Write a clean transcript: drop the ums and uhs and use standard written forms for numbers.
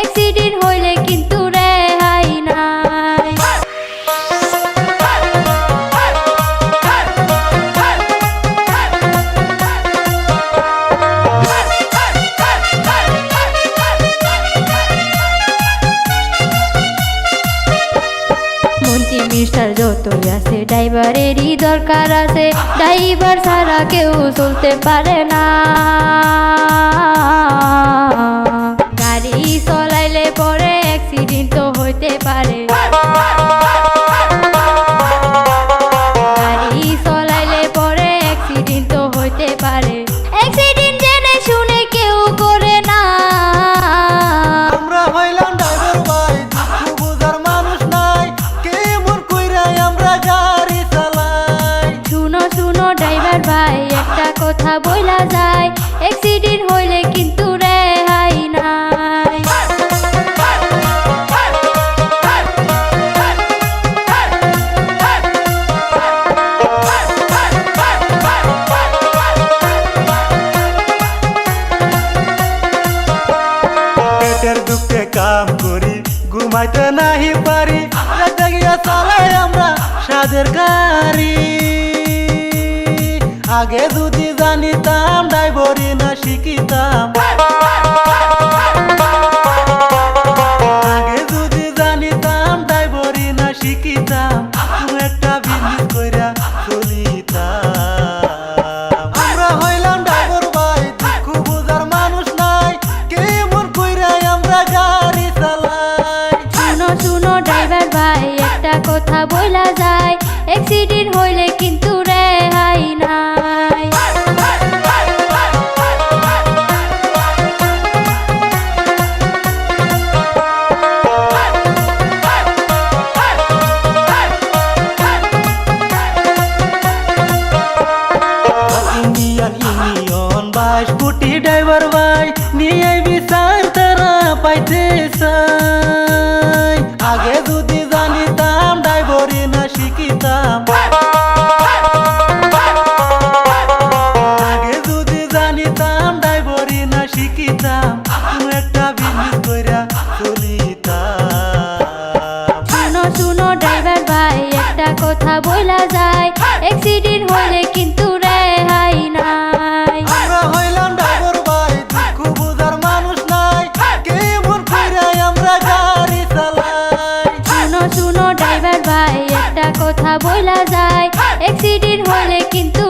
Accident হইলে কিন্তু রেহাই নাই। মন্ত্রী মিনিস্টার যতই আছে ড্রাইভারেরই দরকার আছে, ড্রাইভার ছাড়া কেউ চলতে পারে না। গাড়ি চলাইলে পরে অ্যাক্সিডেন্ট তো হইতে পারে, গাড়ি চলাইলে পরে অ্যাক্সিডেন্ট তো হইতে পারে। অ্যাক্সিডেন্ট জেনে শুনে কেউ করে না। আমরা হইলাম ড্রাইভার ভাই, দুঃখ বুঝার মানুষ নাই, কেমন কইরা আমরা গাড়ি চালাই। শুনো শুনো ড্রাইভার ভাই, একটা কথা বইলা যায়, অ্যাক্সিডেন্ট হইলে কিন্তু রেহাই নাই। পেটের দুঃখে কাম করি, ঘুমাইতে নাহি পারি, রাতে গিয়া চালাই আমরা সাদের গাড়ি। আগে যদি জানিতাম ড্রাইভারি না শিখিতাম, আগে যদি জানিতাম ড্রাইভারি না শিখিতাম, কোনো একটা বিজনেস কইরা চলিতাম। আমরা হইলাম ড্রাইভার ভাই, দুঃখ বুঝার মানুষ নাই, কেমন কইরা আমরা গাড়ি চালাই। শুনো শুনো ড্রাইভার ভাই, একটা কথা বইলা যায়, অ্যাক্সিডেন্ট হইলে কিন্তু রেহাই নাই। ইন্ডিয়ান ইউনিয়ন 22 কোটি ড্রাইভার ভাই, নিয়ে বিচার তারা পাইতে চাই। আগে যদি জানিতাম ড্রাইভারি না শিখিতাম, আগে যদি জানিতাম ড্রাইভারি না শিখিতাম, কোনো একটা বিজনেস কইরা চলিতাম। শুনো শুনো ড্রাইভার ভাই, একটা কথা বইলা যায়, অ্যাক্সিডেন্ট হইলে কিন্তু রেহাই নাই। আমরা হইলাম ড্রাইভার ভাই, দুঃখ বুঝার মানুষ নাই, কেমন কইরা আমরা গাড়ি চালাই। শুনো শুনো ড্রাইভার ভাই, একটা কথা বইলা যায়, অ্যাক্সিডেন্ট হইলে কিন্তু